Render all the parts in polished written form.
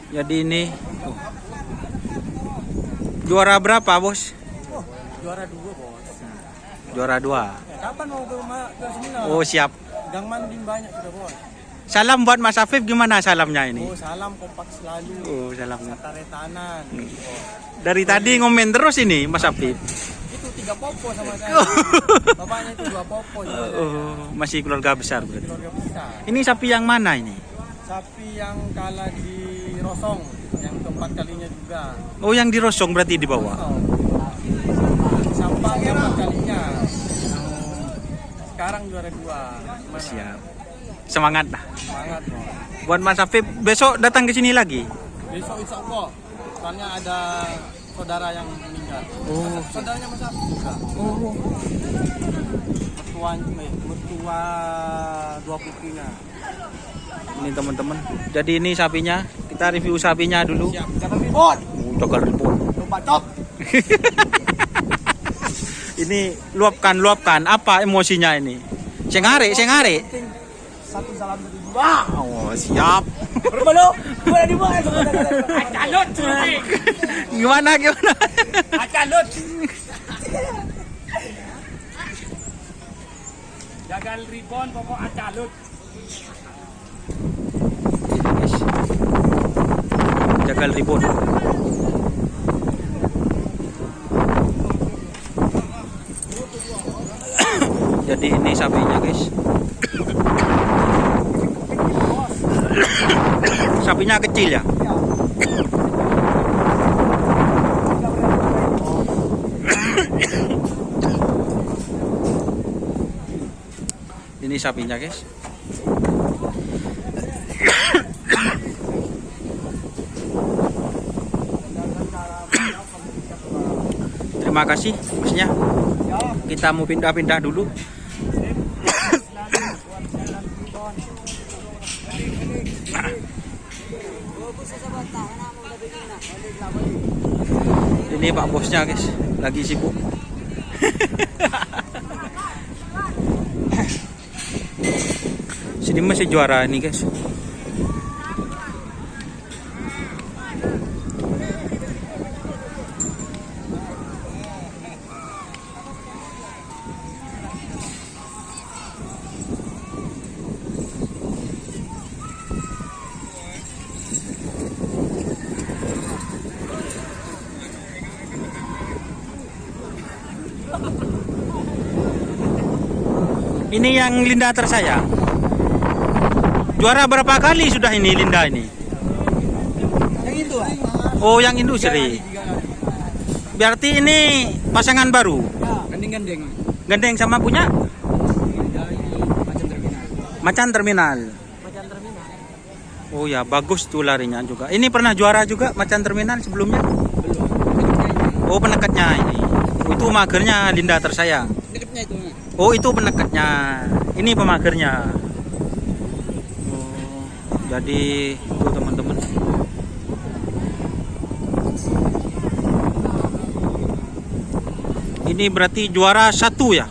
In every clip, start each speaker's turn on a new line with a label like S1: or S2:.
S1: Jadi ini tuh. Juara berapa, Bos?
S2: Oh, juara 2, Bos.
S1: Juara 2.
S2: Kapan mau ke seminar?
S1: Oh, siap.
S2: Gang Manding banyak sudah, Bos.
S1: Salam buat Mas Afif, gimana salamnya ini?
S2: Oh, salam kompak selalu.
S1: Oh, salam.
S2: Sataretanan.
S1: Dari tadi ngomen terus ini Mas Afif.
S2: Itu 3 popo sama saya. Bapaknya itu 2 popo.
S1: Oh, masih keluarga besar berarti.
S2: Keluarga besar.
S1: Ini sapi yang mana ini?
S2: Sapi yang kalah di Rosong, yang keempat kalinya juga.
S1: Oh, yang di Rosong berarti di bawah.
S2: Sampah keempat kalinya. Sekarang juara 2. Gimana?
S1: Siap. Semangat lah.
S2: Semangat, Bos.
S1: Buat Mas Afif besok datang ke sini lagi.
S2: Besok insya Allah. Soalnya ada saudara yang meninggal.
S1: Oh.
S2: Saudaranya Mas Afif juga.
S1: Oh.
S2: Mertua 2 putrinya.
S1: Ini teman-teman. Jadi ini sapinya. Kita review sapinya dulu.
S2: Siap. Jangan ribut.
S1: Cokal ribut.
S2: Lupa cok.
S1: Ini luapkan. Apa emosinya ini? Sengare.
S2: Satu salam dari 2.
S1: Oh, siap.
S2: Berbalo. Boleh dibuat. Acalut.
S1: Gimana?
S2: Acalut. Jagal ribon pokok acalut.
S1: Jagal ribut. Jadi ini sapinya, guys. Sapinya kecil ya. Ini sapinya, guys. Terima kasih, Masnya. Kita mau pindah-pindah dulu. Ini Pak Bosnya, guys, lagi sibuk. Sini masih juara ini, guys. Ini yang Linda tersayang. Juara berapa kali sudah ini Linda ini?
S2: Yang itu.
S1: Oh, yang industri. Berarti ini pasangan baru.
S2: Gandeng-gandeng.
S1: Gandeng sama punya? Macan terminal. Oh ya, bagus tuh larinya juga. Ini pernah juara juga Macan terminal sebelumnya?
S2: Belum.
S1: Oh, penekatnya ini. Oh, itu magernya Linda tersayang.
S2: Dekatnya itu.
S1: Oh, itu penekatnya. Ini pemagernya. Oh, jadi itu teman-teman. Ini berarti juara 1 ya?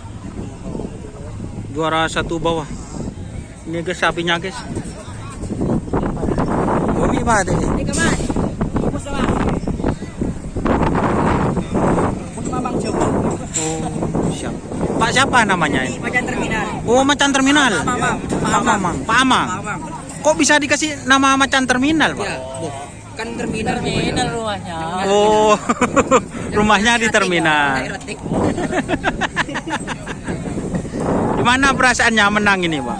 S1: Juara 1 bawah. Ini guys sapinya, guys. Oh, ini apa tadi?
S2: Ini kemana? Fokus sama. Untuk Mamang Jowo.
S1: Oh, siap. Pak siapa namanya ini?
S2: Macan terminal.
S1: Oh, Macan terminal.
S2: Pak Amang.
S1: Pak Amang. Kok bisa dikasih nama Macan terminal, Pak?
S2: Ya, kan terminal rumahnya.
S1: Oh, rumahnya di terminal.
S2: Erotik.
S1: Gimana perasaannya menang ini, Pak?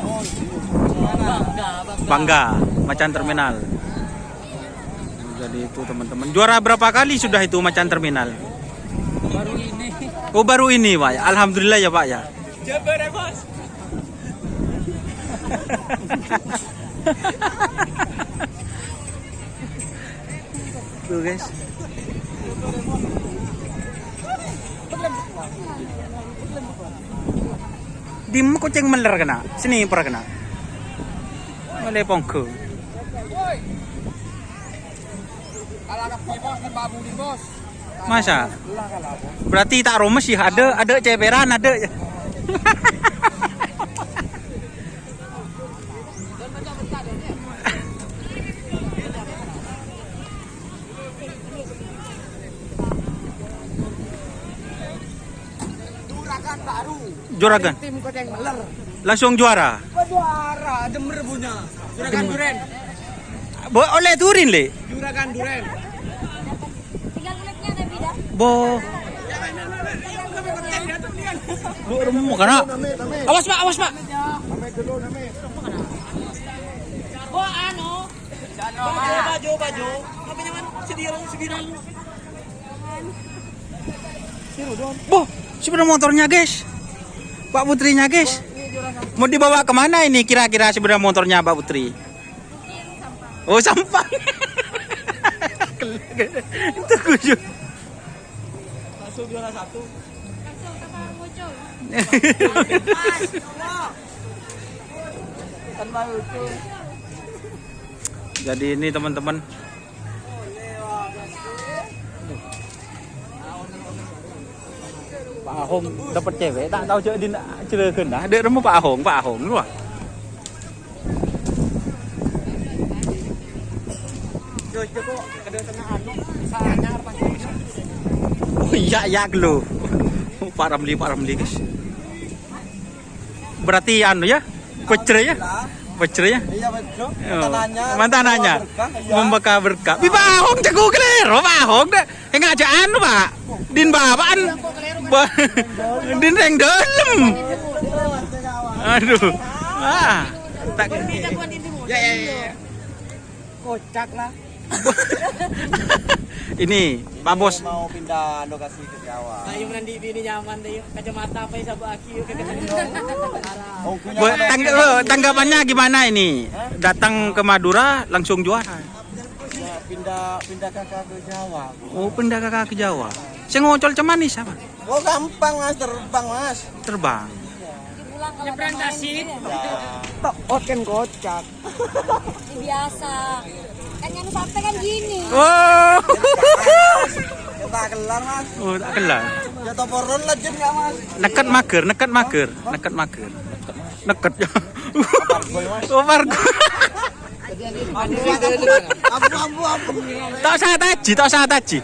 S1: Bangga, Macan terminal. Jadi itu teman-teman. Juara berapa kali sudah itu Macan terminal?
S2: Baru ini.
S1: Oh, baru ini, Pak. Alhamdulillah ya, Pak ya.
S2: Jabar ya, Bos.
S1: Tuh, guys. Dim kucing meler kena. Sini pernah kena. Oleh pongke.
S2: Kalau ada bos di babu di bos.
S1: Masa? Berarti tak romes ya, ada ceperan ada. Juragan.
S2: Tim Kota yang Meler.
S1: Langsung juara.
S2: Juara, Demer punya. Juragan Duren.
S1: Oleh Turin le.
S2: Juragan Duren.
S3: Tinggal kulitnya ada beda.
S1: Bo. Bo remu kana. Awas Pak, awas Pak.
S3: Oh, ano?
S2: Baju. Apa nyaman? Sediran.
S1: Bo, sepeda motornya guys. Pak Putrinya guys. Mau dibawa kemana ini kira-kira sepeda motornya Pak Putri? Oh sampah. Itu kuju.
S2: Langsung juara 1.
S3: Langsung apa muncul?
S1: Jadi ini teman-teman. Pak Ahong dapat cewek, tak tahu cewek din cereukeun dah. Dek remu Pak Ahong lu.
S2: Joko ada tenaan. Saanya apa?
S1: Oh iya lu. Pak Ramli guys. Berarti anu ya? Pecre ya? Iya betul. Mantananya. Membawa berkah. Bi Pak Ahong jago kelero Pak Ahong dah. Enggak aja anu Pak. Din babaan. Din reng dalam. Aduh. Tak.
S2: Ya. Kocak lah.
S1: Ini Pak Bos.
S2: Mau pindah lokasi ke Jawa.
S4: Tayo nanti bini nyaman tayo. Kacamata pa sa baki yuk
S1: Tanggapannya gimana ini? Datang ke Madura langsung juara.
S2: Pindah kakak ke Jawa.
S1: Oh, pindah kakak ke Jawa. Saya ngocol cuman nih siapa?
S2: Oh gampang mas, terbang mas.
S1: Terbang.
S3: Pulang kalau
S4: Nyebrang tasik.
S2: Tok kan kocak.
S3: biasa. Kan yang sampai kan gini.
S1: Oh.
S2: Tak kelar mas.
S1: Oh, tak kelar.
S2: Jatuh poron legend ya mas.
S1: Neket mager. Neket. Oh, Margo.
S2: Abu.
S1: Tak usah taji.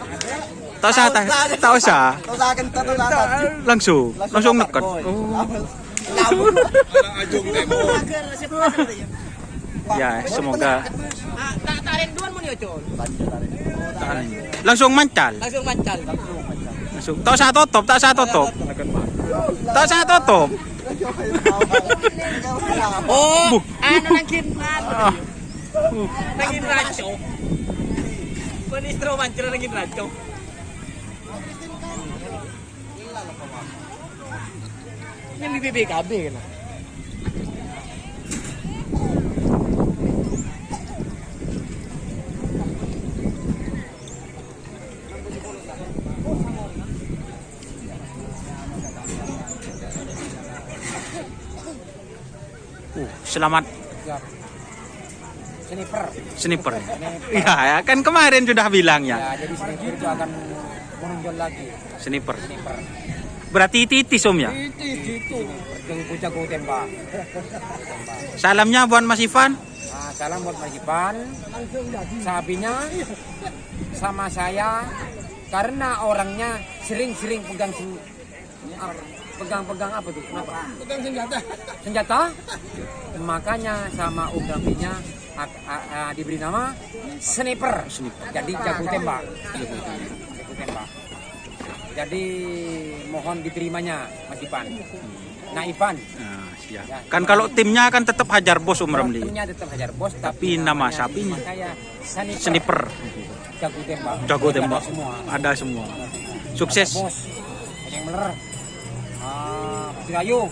S1: Langsung neket. Oh. Ya, semoga
S4: Tak tarin duan mo niyo, Chol.
S1: langsung mancal.
S4: Langsung mancal.
S1: Langsung. Tak usah tutup.
S4: Oh,
S1: Buh.
S4: ano naging naging rancho. Penistro mancal naging rancho. Yang BBKB kan.
S1: Selamat
S2: Sniper.
S1: sniper. Ya, kan kemarin sudah bilang ya.
S2: Ya, jadi sniper itu akan menonjol lagi.
S1: Sniper. Berarti titis Om ya.
S2: Itu. Yang jago tembak.
S1: Salamnya buat Mas Ivan.
S2: Nah, salam buat Mas Ivan. Sahabinya sama saya karena orangnya sering-sering pegang apa tuh? Kenapa?
S4: Pegang
S2: Senjata. Makanya sama Om Dampingnya diberi nama sniper. Jadi jago tembak. Jadi mohon diterimanya Mas Ivan. Nah Ivan.
S1: Nah, siap. Kan kalau timnya kan tetap Hajar Bos Om Ramli.
S2: Timnya tetap Hajar Bos,
S1: Tapi nama sapinya
S2: saya
S1: sniper.
S2: Jago tembak.
S1: Tembak. Ada semua. Sukses.
S2: Bos. Yang meler. Ayo.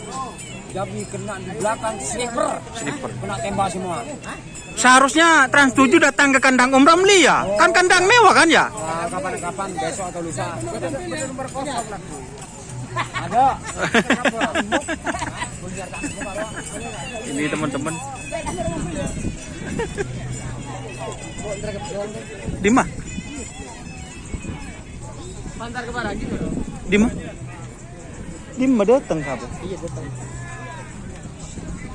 S2: Jadi kena di belakang sniper. Kena tembak semua.
S1: Seharusnya Trans 7 datang ke kandang Om Ramli ya. Kan kandang mewah kan ya?
S2: Nah, kapan-kapan besok atau lusa. Ada.
S1: Ini teman-teman. Dima.
S4: Pantar ke Baragi dulu.
S1: Dima datang kapan?
S4: Iya betul.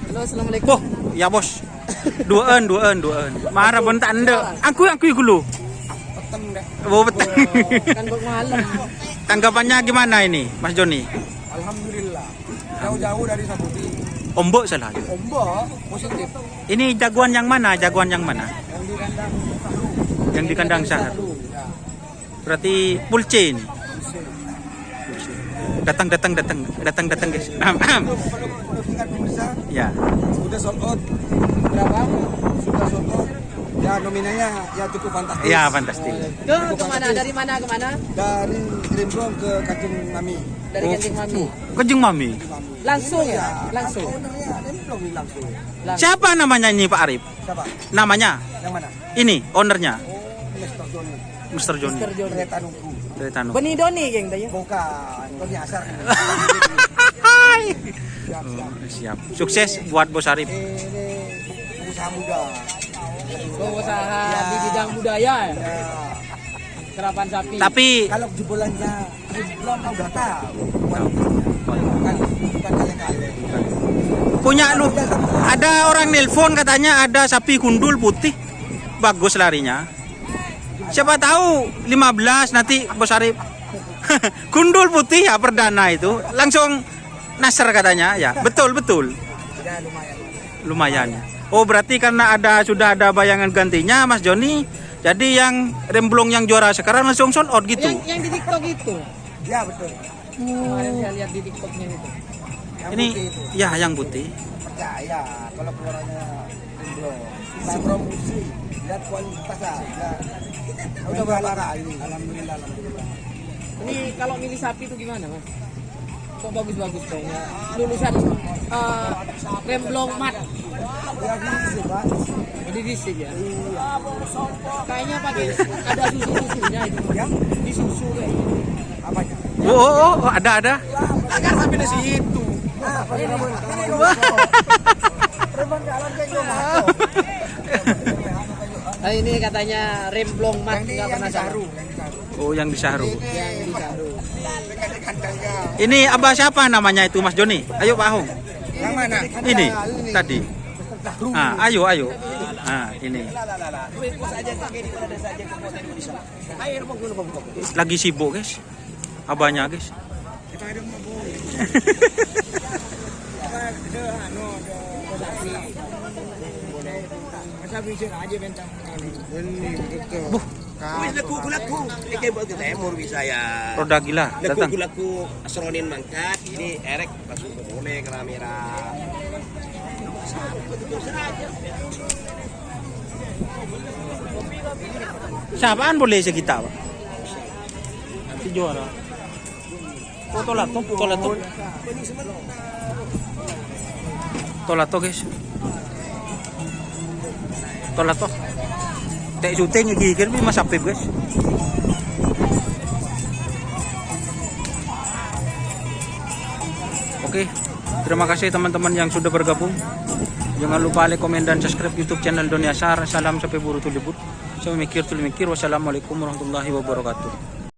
S4: Halo, assalamualaikum.
S1: Boh, ya bos. Duaan. Marah pun tak anda. Aku dulu.
S2: Peteng deh.
S1: Oh betul.
S4: Kan buat malam.
S1: Tanggapannya gimana ini, Mas Joni?
S2: Alhamdulillah. Jauh-jauh dari sapi.
S1: Ombok salah.
S2: Ombak positif.
S1: Ini jagoan yang mana? Jagoan yang mana?
S2: Yang di kandang
S1: Yang di kandang Sahar.
S2: Ya.
S1: Berarti pulce ini. Datang guys.
S2: Kalau tingkat pemirsa
S1: Ya.
S2: sudah sold out. Berapa? Sudah sold out. Ya nominalnya ya cukup fantastis.
S1: Ya, fantastis.
S4: Kemana? Dari mana ke mana?
S2: Dari Remblong ke Kajeng Mami.
S4: Dari Genting Mami.
S1: Kejeng Mami.
S4: Langsung ya? Langsung.
S2: Ownernya Remblong ini langsung.
S1: Siapa namanya ini Pak Arif?
S2: Siapa?
S1: Namanya?
S2: Yang mana?
S1: Ini ownernya.
S2: Oh, Mr. Johnny.
S1: Mr. Johnny.
S4: Mr. Johnny.
S2: Kereta nunggu.
S1: Dari Tanu.
S4: Beni Doni geng tanya.
S2: Bukan, itu nyasar.
S1: Hai.
S2: Siap, siap.
S1: Siap. Sukses buat Bos Arif.
S2: Ini usaha muda.
S4: Pengusaha di bidang budaya ya.
S2: Ya.
S4: Kerapan sapi.
S1: Tapi
S2: Kalau jebolannya belum udah tahu. Bukan kaleng-kaleng.
S1: punya lu ada orang nelpon katanya ada sapi gundul putih bagus larinya. Siapa tahu 15 nanti Bos Arif. Gundul putih ya perdana itu langsung nasr katanya ya. Betul.
S2: Ya lumayan.
S1: Lumayan. Oh berarti karena sudah ada bayangan gantinya Mas Joni. Jadi yang Remblong yang juara sekarang langsung sold out gitu.
S4: Yang di TikTok itu.
S2: Ya betul.
S4: Kemarin saya lihat di TikToknya itu.
S2: Yang
S1: Ini
S2: putih itu.
S1: ya yang putih.
S2: Percaya kalau keluarannya Remblong. Kita promosi, lihat kualitas aja. Udah berapa kali? Alhamdulillah.
S4: Ini kalau milih sapi itu gimana mas? Kok bagus-bagus kayaknya. Lulusan Remblong Mat.
S2: Ya gitu sih, Pak.
S4: Jadi disik ya. Kayaknya pakai ada susu-susunya itu.
S2: Yang
S4: Di susu kayaknya.
S2: apanya?
S1: Oh, ada.
S2: Agar sampai di situ. Nah, ini Remblong jalan kayak gitu.
S4: Nah, ini katanya Remblong Mat
S2: Yang di
S4: nggak pernah
S2: Saru,
S4: saru.
S1: Oh yang di Sahru.
S4: Yang di Saru.
S2: kandangnya.
S1: Ini abah siapa namanya itu Mas Joni? Ayo Pak Hong.
S2: Yang mana?
S1: Ini tadi. Ah, ayo. Ah, ini. Lagi sibuk, guys. Abahnya, guys.
S2: Masa bisa aja bentang ini betul.
S1: Buh,
S5: Wis laku iki buat temur bisa ya.
S1: roda gila datang.
S5: Laku asronin mangkat ini erek langsung boleh kamera.
S1: Siapaan boleh sekitar, Pak? Si juara. Oh, tolato. Tolato, guys. Tolato. Tek syuting gigir bi Mas Apip, guys. Oke. Terima kasih teman-teman yang sudah bergabung. Jangan lupa like, komen, dan subscribe YouTube channel Doni Asar. Salam sampai buru tulibut. Saya mikir. Wassalamualaikum warahmatullahi wabarakatuh.